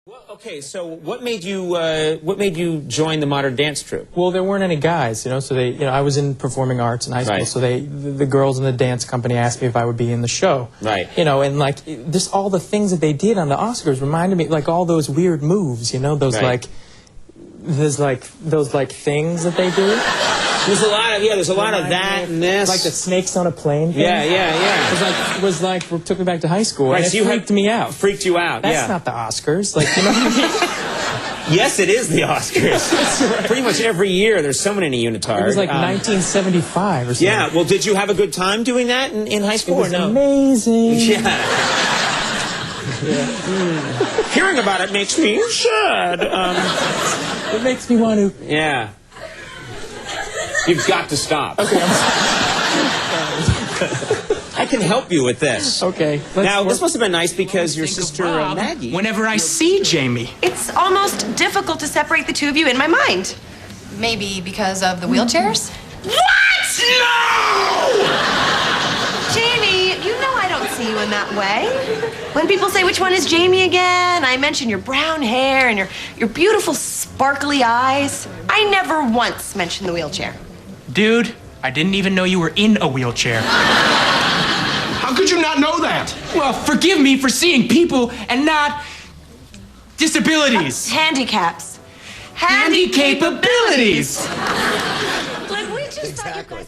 Well, okay, so what made you join the modern dance troupe? Well, there weren't any guys, so I was in performing arts in high school, Right. so the girls in the dance company asked me if I would be in the show. Right. And like just all the things that they did on the Oscars reminded me, like all those weird moves, those Right. those things that they do. There's a lot of that and this. Like the snakes on a plane thing. Yeah. It was like took me back to high school, Right, and so it freaked me out. Freaked you out, That's yeah. not the Oscars, what I mean? Yes, it is the Oscars. Right. Pretty much every year there's someone in a unitard. It was like 1975 or something. Yeah, well, did you have a good time doing that in high school It was or no? amazing. Yeah. Hearing about it makes me sad. It makes me want to... Yeah. You've got to stop. Okay, I can help you with this. Okay. Now, this must have been nice because your sister Maggie... Whenever I see Jamie. It's almost difficult to separate the two of you in my mind. Maybe because of the wheelchairs? What? No! Jamie, you know I don't see you in that way. When people say, which one is Jamie again, I mention your brown hair and your beautiful sparkly eyes. I never once mention the wheelchair. Dude, I didn't even know you were in a wheelchair. How could you not know that? Well, forgive me for seeing people and not disabilities. Handicaps. Handy-capabilities. Like, we just Exactly.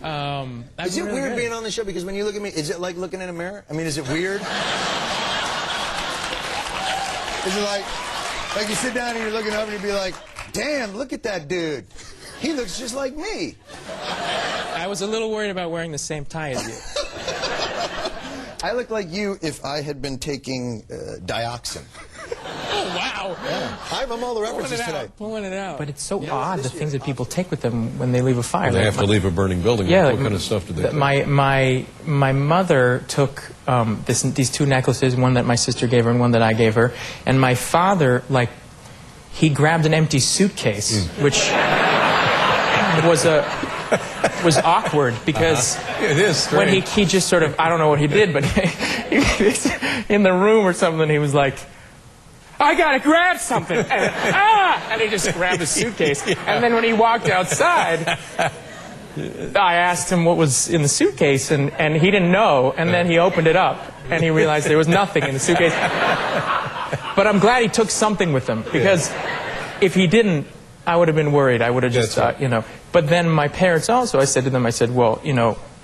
That's Is it really weird good. being on the show? Because when you look at me, is it like looking in a mirror? I mean, is it weird? Is it like you sit down and you're looking over and you'd be like, damn, look at that dude. He looks just like me. I was a little worried about wearing the same tie as you. I look like you if I had been taking dioxin. Oh, wow. Yeah. I'm all the references today. Pulling it out. But it's so odd, the things that people take with them when they leave a fire. They have to leave a burning building. Yeah, What kind of stuff do they take? My mother took these two necklaces, one that my sister gave her and one that I gave her. And my father, he grabbed an empty suitcase, which was awkward because It is when strange. he just sort of, I don't know what he did, but in the room or something, he was like, I gotta grab something. And he just grabbed a suitcase. And then when he walked outside, I asked him what was in the suitcase, and he didn't know. And then he opened it up, and he realized there was nothing in the suitcase. But I'm glad he took something with him, because if he didn't, I would have been worried. I would have just That's thought, But then my parents also, I said to them, well,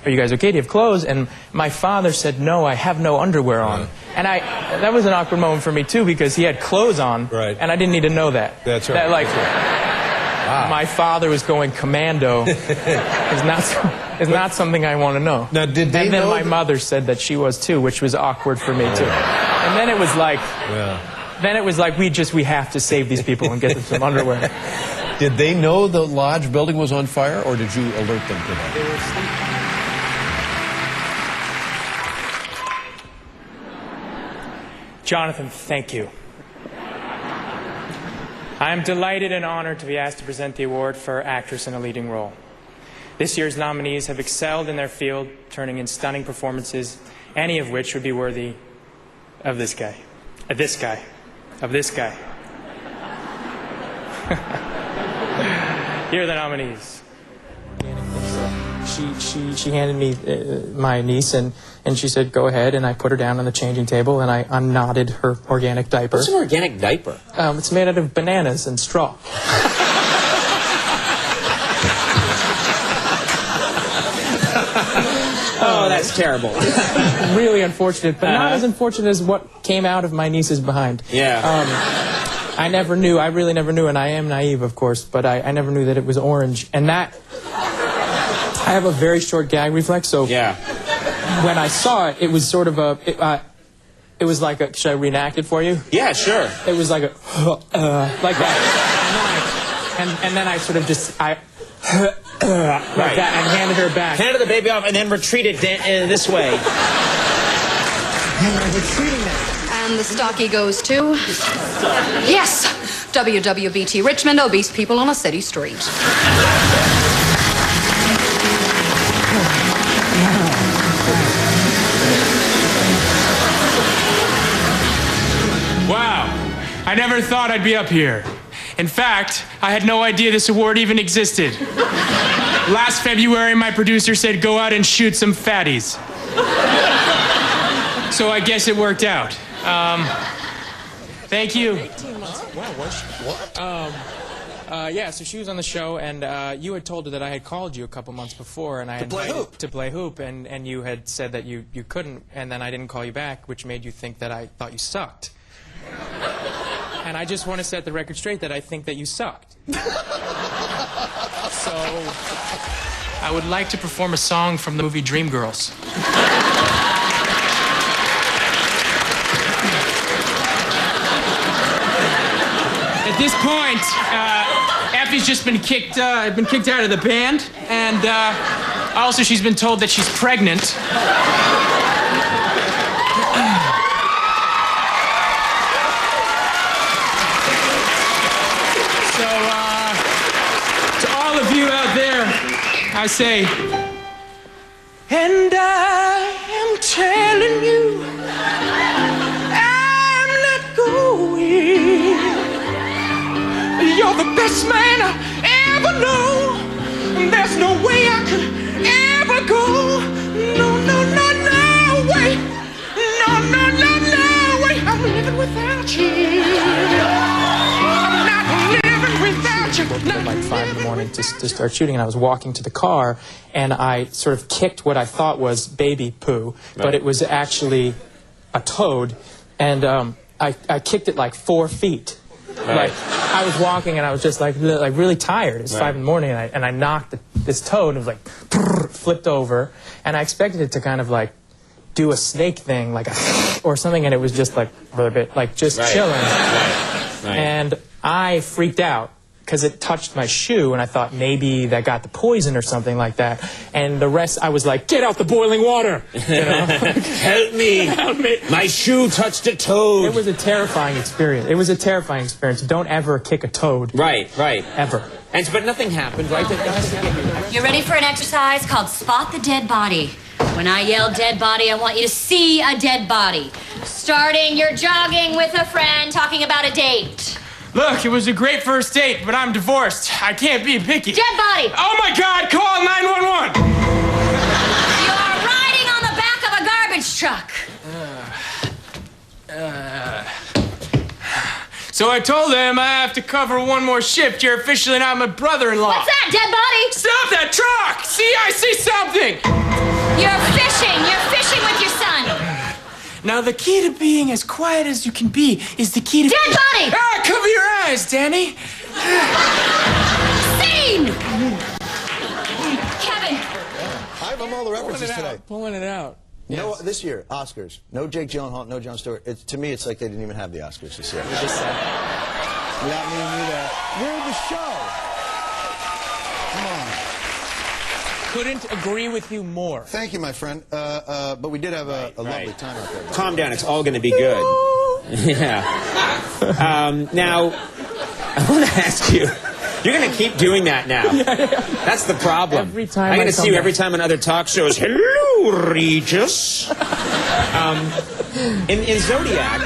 are you guys okay? Do you have clothes? And my father said, no, I have no underwear on. And that was an awkward moment for me, too, because he had clothes on, Right. and I didn't need to know that. That's right. My father was going commando is not something I want to know. Now, did they And then know my that- mother said that she was, too, which was awkward for me, too. And then it was like... Yeah. Then it was like, we have to save these people and get them some underwear. Did they know the lodge building was on fire, or did you alert them to that? They were asleep. Jonathan, thank you. I am delighted and honored to be asked to present the award for actress in a leading role. This year's nominees have excelled in their field, turning in stunning performances, any of which would be worthy of this guy. Of this guy. Of this guy. Here are the nominees. She handed me my niece, and she said, go ahead, and I put her down on the changing table, and I unknotted her organic diaper. What's an organic diaper? It's made out of bananas and straw. Oh, that's terrible. Really unfortunate, but not as unfortunate as what came out of my niece's behind. Yeah. I never knew, I really never knew, and I am naive, of course, but I never knew that it was orange. And that, I have a very short gag reflex, so Yeah. when I saw it, it was sort of it was like a, should I reenact it for you? Yeah, sure. It was like a, like that. And then I sort of just, like that, and handed her back. Handed the baby off and then retreated this way. Retreating that. And the stocky goes to... Yes! WWBT Richmond, obese people on a city street. Wow. I never thought I'd be up here. In fact, I had no idea this award even existed. Last February, my producer said, go out and shoot some fatties. So I guess it worked out. Thank you. 18 months. Wow, was she? What? Yeah, so she was on the show, and you had told her that I had called you a couple months before, and I To play hoop. to play hoop, and you had said that you couldn't, and then I didn't call you back, which made you think that I thought you sucked. And I just want to set the record straight that I think that you sucked. So I would like to perform a song from the movie Dreamgirls. At this point, Effie's just been kicked out of the band, and also she's been told that she's pregnant. So, to all of you out there, I say, and I am telling you, I'm not going. You're the best man I ever know. There's no way I could ever go. No, no, no, no way. No, no, no, no way. I'm living without you. I'm not living without you. Woke up at like 5 in the morning to start shooting, and I was walking to the car, and I sort of kicked what I thought was baby poo, but it was actually a toad, and I kicked it like 4 feet. Like, I was walking and I was just like really tired. It was 5 in the morning, and I knocked this toad, and it was like flipped over, and I expected it to kind of like do a snake thing, like or something, and it was just like a bit like just chilling. And I freaked out because it touched my shoe, and I thought maybe that got the poison or something like that. And the rest, I was like, get out the boiling water! You know? Help me! Help me! My shoe touched a toad! It was a terrifying experience. It was a terrifying experience. Don't ever kick a toad. Right. Ever. But nothing happened, right? You're ready for an exercise called Spot the Dead Body. When I yell dead body, I want you to see a dead body. Starting, you're jogging with a friend, talking about a date. Look, it was a great first date, but I'm divorced. I can't be picky. Dead body! Oh my God, call 911! You're riding on the back of a garbage truck. So I told him I have to cover one more shift. You're officially not my brother-in-law. What's that, dead body? Stop that truck! See, I see something! You're fishing with your son. Now, the key to being as quiet as you can be is the key to... Dead body! Ah, cover your eyes, Danny! Scene! Kevin! I have all the references today. Pulling it out. No, this year, Oscars. No Jake Gyllenhaal, no Jon Stewart. To me, it's like they didn't even have the Oscars this year. Without me and you there. We're the show. Come on. Couldn't agree with you more. Thank you, my friend. But we did have a lovely time out there. Calm down. It's all going to be good. Yeah. Now, I want to ask you. You're going to keep doing that now. That's the problem. Every time I'm going to see you back. every time on other talk shows. Hello, Regis. In Zodiac.